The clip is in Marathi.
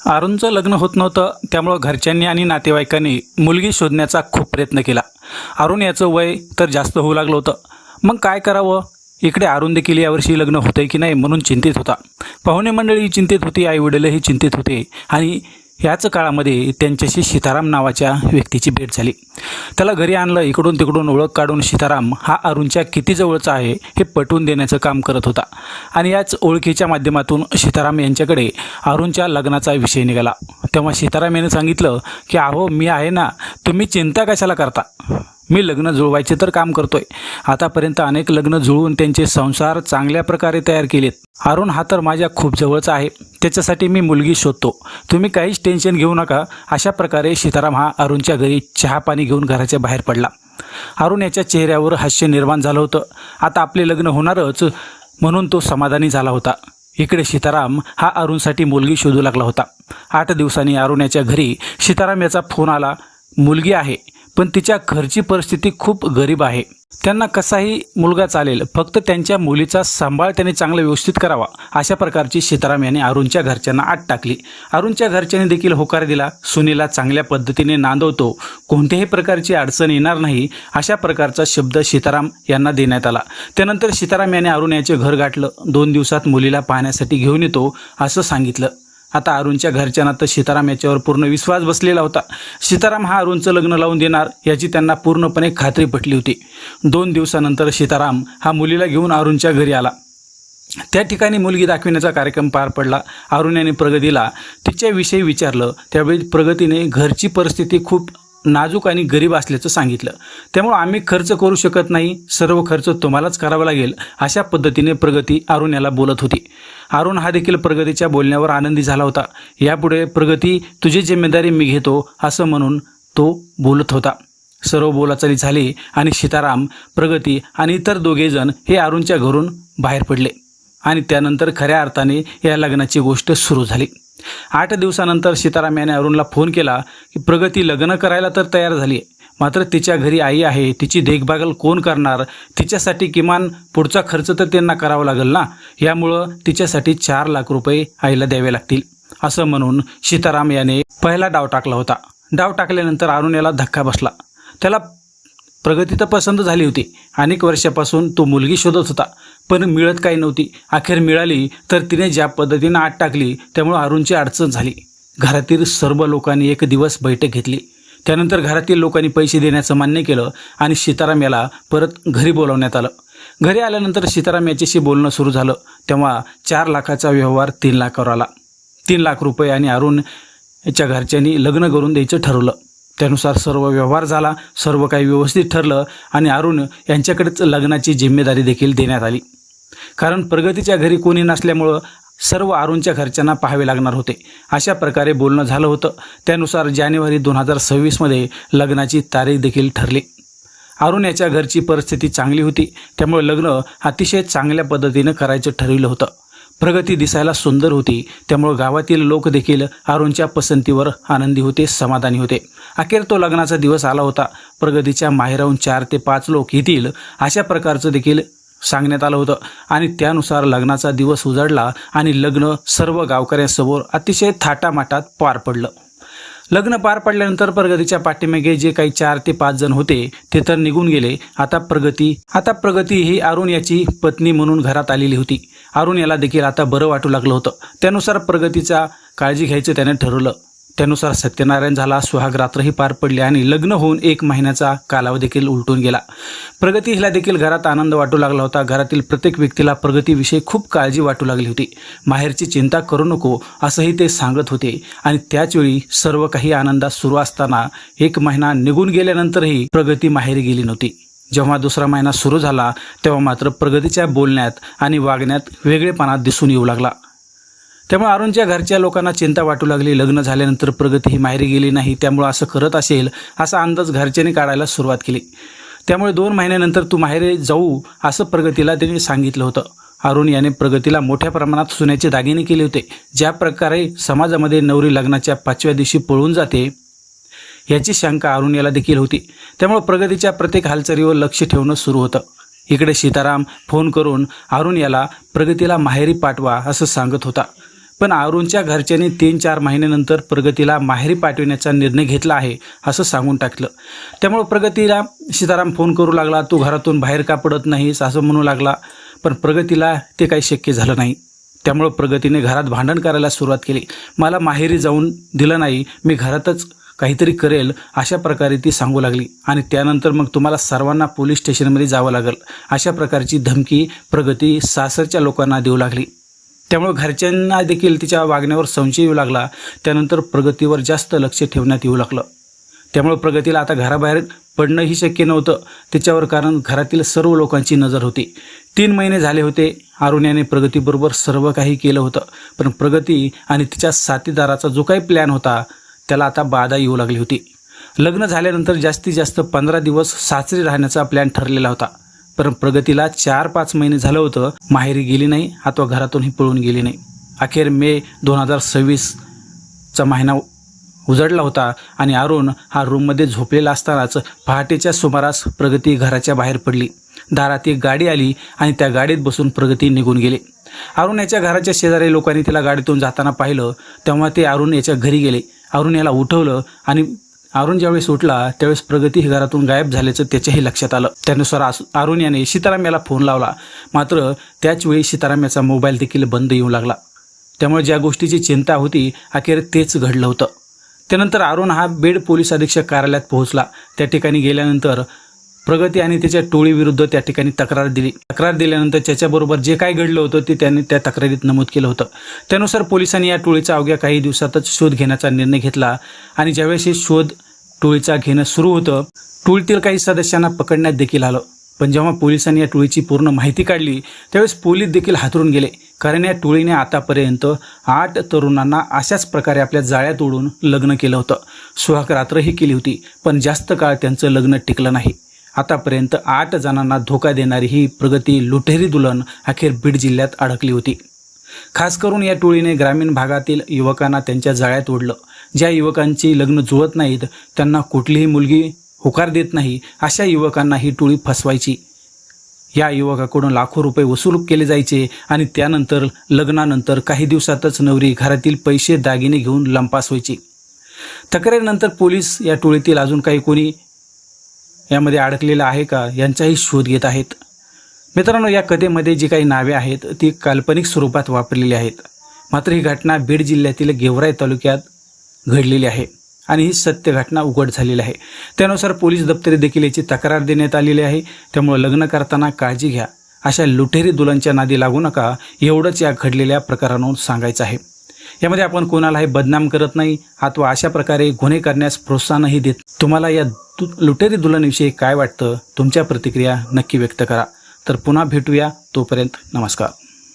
अरुणचं लग्न होत नव्हतं, त्यामुळं घरच्यांनी आणि नातेवाईकांनी मुलगी शोधण्याचा खूप प्रयत्न केला. अरुण याचं वय तर जास्त होऊ लागलं होतं. मग काय करावं? इकडे अरुण देखील यावर्षी लग्न होतंय की नाही म्हणून चिंतित होता. पाहुणे मंडळी चिंतित होती, आईवडीलही चिंतित होते. आणि याच काळामध्ये त्यांच्याशी सीताराम नावाच्या व्यक्तीची भेट झाली. त्याला घरी आणलं. इकडून तिकडून ओळख काढून सीताराम हा अरुणच्या किती जवळचा आहे हे पटवून देण्याचं काम करत होता. आणि याच ओळखीच्या माध्यमातून सीताराम यांच्याकडे अरुणच्या लग्नाचा विषय निघाला. तेव्हा सीताराम याने सांगितलं की अहो, मी आहे ना, तुम्ही चिंता कशाला करता? मी लग्न जुळवायचे तर काम करतोय. आतापर्यंत अनेक लग्न जुळवून त्यांचे संसार चांगल्या प्रकारे तयार केलेत. अरुण हा तर माझ्या खूप जवळचा आहे. त्याच्यासाठी मी मुलगी शोधतो. तुम्ही काहीच टेन्शन घेऊ नका. अशा प्रकारे सीताराम हा अरुणच्या घरी चहा पाणी घेऊन घराच्या बाहेर पडला. अरुण याच्या चेहऱ्यावर हास्य निर्माण झालं होतं. आता आपले लग्न होणारच म्हणून तो समाधानी झाला होता. इकडे सीताराम हा अरुणसाठी मुलगी शोधू लागला होता. 8 दिवसांनी अरुण याच्या घरी सीताराम याचा फोन आला. मुलगी आहे, पण तिच्या घरची परिस्थिती खूप गरीब आहे. त्यांना कसाही मुलगा चालेल, फक्त त्यांच्या मुलीचा सांभाळ त्याने चांगला व्यवस्थित करावा. अशा प्रकारची सीताराम याने अरुणच्या घरच्यांना आत टाकली. अरुणच्या घरच्यांनी देखील होकार दिला. सुनेला चांगल्या पद्धतीने नांदवतो, कोणत्याही प्रकारची अडचण येणार नाही, अशा प्रकारचा शब्द सीताराम यांना देण्यात आला. त्यानंतर सीताराम याने अरुण याचे घर गाठलं. 2 दिवसात मुलीला पाहण्यासाठी घेऊन येतो असं सांगितलं. आता अरुणच्या घरच्यांना तर सीताराम याच्यावर पूर्ण विश्वास बसलेला होता. सीताराम हा अरुणचं लग्न लावून देणार याची त्यांना पूर्णपणे खात्री पटली होती. 2 दिवसानंतर सीताराम हा मुलीला घेऊन अरुणच्या घरी आला. त्या ठिकाणी मुलगी दाखविण्याचा कार्यक्रम पार पडला. अरुण याने प्रगतीला तिच्याविषयी विचारलं. त्यावेळी प्रगतीने घरची परिस्थिती खूप नाजूक आणि गरीब असल्याचं सांगितलं. त्यामुळे आम्ही खर्च करू शकत नाही, सर्व खर्च तुम्हालाच करावा लागेल, अशा पद्धतीने प्रगती अरुण याला बोलत होती. अरुण हा देखील प्रगतीच्या बोलण्यावर आनंदी झाला होता. यापुढे प्रगती, तुझी जिम्मेदारी मी घेतो असं म्हणून तो बोलत होता. सर्व बोलाचाली झाली आणि सीताराम, प्रगती आणि इतर दोघेजण हे अरुणच्या घरून बाहेर पडले. आणि त्यानंतर खऱ्या अर्थाने या लग्नाची गोष्ट सुरू झाली. 8 दिवसानंतर सीताराम याने अरुणला फोन केला की प्रगती लग्न करायला तर तयार झाली आहे, मात्र तिच्या घरी आई आहे, तिची देखभाल कोण करणार? तिच्यासाठी किमान पुढचा खर्च तर त्यांना करावा लागेल ना. यामुळं तिच्यासाठी 4 लाख रुपये आईला द्यावे लागतील असं म्हणून सीताराम याने पहिला डाव टाकला होता. डाव टाकल्यानंतर अरुण याला धक्का बसला. त्याला प्रगती तर पसंत झाली होती. अनेक वर्षापासून तो मुलगी शोधत होता, पण मिळत काही नव्हती. अखेर मिळाली तर तिने ज्या पद्धतीनं आत टाकली त्यामुळे अरुणची अडचण झाली. घरातील सर्व लोकांनी एक दिवस बैठक घेतली. त्यानंतर घरातील लोकांनी पैसे देण्याचं मान्य केलं आणि सीताराम याला परत घरी बोलावण्यात आलं. घरी आल्यानंतर सीताराम याच्याशी बोलणं सुरू झालं. तेव्हा 4 लाखाचा व्यवहार 3 लाखावर आला. 3 लाख रुपये आणि अरुण याच्या घरच्यांनी लग्न करून द्यायचं ठरवलं. त्यानुसार सर्व व्यवहार झाला. सर्व काही व्यवस्थित ठरलं आणि अरुण यांच्याकडेच लग्नाची जिम्मेदारी देखील देण्यात आली. कारण प्रगतीच्या घरी कोणी नसल्यामुळं सर्व अरुणच्या घरच्यांना पाहावे लागणार होते. अशा प्रकारे बोलणं झालं होतं. त्यानुसार जानेवारी 2026मध्ये लग्नाची तारीख देखील ठरली. अरुण याच्या घरची परिस्थिती चांगली होती, त्यामुळे लग्न अतिशय चांगल्या पद्धतीनं करायचं ठरवलं होतं. प्रगती दिसायला सुंदर होती, त्यामुळे गावातील लोक देखील अरुणच्या पसंतीवर आनंदी होते, समाधानी होते. अखेर तो लग्नाचा दिवस आला होता. प्रगतीच्या माहेराहून 4 ते 5 लोक येतील अशा प्रकारचं देखील सांगण्यात आलं होतं. आणि त्यानुसार लग्नाचा दिवस उजाडला आणि लग्न सर्व गावकऱ्यांसमोर अतिशय थाटामाटात पार पडलं. लग्न पार पडल्यानंतर प्रगतीच्या पाठीमागे जे काही 4 ते 5 जण होते ते तर निघून गेले. आता प्रगती ही अरुण याची पत्नी म्हणून घरात आलेली होती. अरुण याला देखील आता बरं वाटू लागलं होतं. त्यानुसार प्रगतीचा काळजी घ्यायचं त्याने ठरवलं. त्यानुसार सत्यनारायण झाला, सुहाग रात्रही पार पडली आणि लग्न होऊन 1 महिन्याचा कालावधी देखील उलटून गेला. प्रगती हिला देखील घरात आनंद वाटू लागला होता. घरातील प्रत्येक व्यक्तीला प्रगतीविषयी खूप काळजी वाटू लागली होती. माहेरची चिंता करू नको असंही ते सांगत होते. आणि त्याचवेळी सर्व काही आनंदात सुरू असताना 1 महिना निघून गेल्यानंतरही प्रगती माहेरी गेली नव्हती. जेव्हा 2रा महिना सुरू झाला तेव्हा मात्र प्रगतीच्या बोलण्यात आणि वागण्यात वेगळेपणा दिसून येऊ लागला. त्यामुळे अरुणच्या घरच्या लोकांना चिंता वाटू लागली. लग्न झाल्यानंतर प्रगती ही माहेरी गेली नाही, त्यामुळे असं करत असेल असा अंदाज घरच्यांनी काढायला सुरुवात केली. त्यामुळे 2 महिन्यानंतर तू माहेरी जाऊ असं प्रगतीला त्यांनी सांगितलं होतं. अरुण याने प्रगतीला मोठ्या प्रमाणात सोन्याचे दागिने केले होते. ज्या प्रकारे समाजामध्ये नवरी लग्नाच्या 5व्या दिवशी पळून जाते याची शंका अरुण याला देखील होती. त्यामुळे प्रगतीच्या प्रत्येक हालचालीवर लक्ष ठेवणं सुरू होतं. इकडे सीताराम फोन करून अरुण याला प्रगतीला माहेरी पाठवा असं सांगत होता. पण अरुणच्या घरच्यांनी 3-4 महिन्यानंतर प्रगतीला माहेरी पाठविण्याचा निर्णय घेतला आहे असं सांगून टाकलं. त्यामुळे प्रगतीला सीताराम फोन करू लागला, तू घरातून बाहेर का पडत नाहीस असं म्हणू लागला. पण प्रगतीला ते काही शक्य झालं नाही. त्यामुळे प्रगतीने घरात भांडण करायला सुरुवात केली. मला माहेरी जाऊन दिलं नाही, मी घरातच काहीतरी करेल अशा प्रकारे ती सांगू लागली. आणि त्यानंतर मग तुम्हाला सर्वांना पोलीस स्टेशनमध्ये जावं लागेल अशा प्रकारची धमकी प्रगती सासरच्या लोकांना देऊ लागली. त्यामुळे घरच्यांना देखील तिच्या वागण्यावर संशय येऊ लागला. त्यानंतर प्रगतीवर जास्त लक्ष ठेवण्यात येऊ लागलं. त्यामुळे प्रगतीला आता घराबाहेर पडणंही शक्य नव्हतं तिच्यावर, कारण घरातील सर्व लोकांची नजर होती. 3 महिने झाले होते अरुण याने प्रगतीबरोबर सर्व काही केलं होतं. पण प्रगती आणि तिच्या साथीदाराचा जो काही प्लॅन होता त्याला आता बाधा येऊ लागली होती. लग्न झाल्यानंतर जास्तीत जास्त 15 दिवस सासरी राहण्याचा प्लॅन ठरलेला होता. पण प्रगतीला 4-5 महिने झालं होतं माहेरी गेली नाही अथवा घरातूनही पळून गेली नाही. अखेर मे 2026चा महिना उजडला होता आणि अरुण हा रूममध्ये झोपलेला असतानाच पहाटेच्या सुमारास प्रगती घराच्या बाहेर पडली. दारात एक गाडी आली आणि त्या गाडीत बसून प्रगती निघून गेली. अरुण याच्या घराच्या शेजारी लोकांनी तिला गाडीतून जाताना पाहिलं. तेव्हा ते अरुण याच्या घरी गेले. अरुण याला उठवलं आणि अरुण ज्यावेळेस उठला त्यावेळेस प्रगती ही घरातून गायब झाल्याचं त्याच्याही लक्षात आलं. त्यानुसार अरुण याने सीताराम याला फोन लावला. मात्र त्याचवेळी सीताराम याचा मोबाईल देखील बंद येऊ लागला. त्यामुळे ज्या गोष्टीची चिंता होती अखेर तेच घडलं होतं. त्यानंतर अरुण हा बेड पोलीस अधीक्षक कार्यालयात पोहोचला. त्या ठिकाणी गेल्यानंतर प्रगती आणि त्याच्या टोळीविरुद्ध त्या ठिकाणी तक्रार दिली. तक्रार दिल्यानंतर त्याच्याबरोबर जे काय घडलं होतं ते त्यांनी त्या तक्रारीत नमूद केलं होतं. त्यानुसार पोलिसांनी या टोळीचा अवघ्या काही दिवसातच शोध घेण्याचा निर्णय घेतला. आणि ज्यावेळेस हे शोध टोळीचा घेणं सुरू होतं टोळीतील काही सदस्यांना पकडण्यात देखील आलं. पण जेव्हा पोलिसांनी या टोळीची पूर्ण माहिती काढली त्यावेळेस पोलीस देखील हातरून गेले. कारण या टोळीने आतापर्यंत 8 तरुणांना अशाच प्रकारे आपल्या जाळ्यात ओढून लग्न केलं होतं. सुहाग रात्रही केली होती, पण जास्त काळ त्यांचं लग्न टिकलं नाही. आतापर्यंत 8 जणांना धोका देणारी ही प्रगती लुटेरी दुल्हन अखेर बीड जिल्ह्यात अडकली होती. खास करून या टोळीने ग्रामीण भागातील युवकांना त्यांच्या जाळ्यात ओढलं. ज्या युवकांची लग्न जुळत नाहीत, त्यांना कुठलीही मुलगी होकार देत नाही, अशा युवकांना ही टोळी फसवायची. या युवकाकडून लाखो रुपये वसूल केले जायचे आणि त्यानंतर लग्नानंतर काही दिवसातच नवरी घरातील पैसे दागिने घेऊन लंपास व्हायची. तक्रारीनंतर पोलीस या टोळीतील अजून काही कोणी यामध्ये अडकलेलं आहे का यांचाही शोध घेत आहेत. मित्रांनो, या कथेमध्ये जी काही नावे आहेत ती काल्पनिक स्वरूपात वापरलेली आहेत. मात्र ही घटना बीड जिल्ह्यातील गेवराई तालुक्यात घडलेली आहे आणि ही सत्य घटना उघड झालेली आहे. त्यानुसार पोलीस दप्तरी देखील याची तक्रार देण्यात आलेली आहे. त्यामुळे लग्न करताना काळजी घ्या, अशा लुटेरी दुल्हनच्या नादी लागू नका, एवढंच या घडलेल्या प्रकारांवरून सांगायचं आहे. यामध्ये आपण कोणालाही बदनाम करत नाही अथवा अशा प्रकारे गुन्हे करण्यास प्रोत्साहनही देत. तुम्हाला या लुटेरी दुल्हनविषयी काय वाटतं? तुमच्या प्रतिक्रिया नक्की व्यक्त करा. तर पुन्हा भेटूया, तोपर्यंत नमस्कार.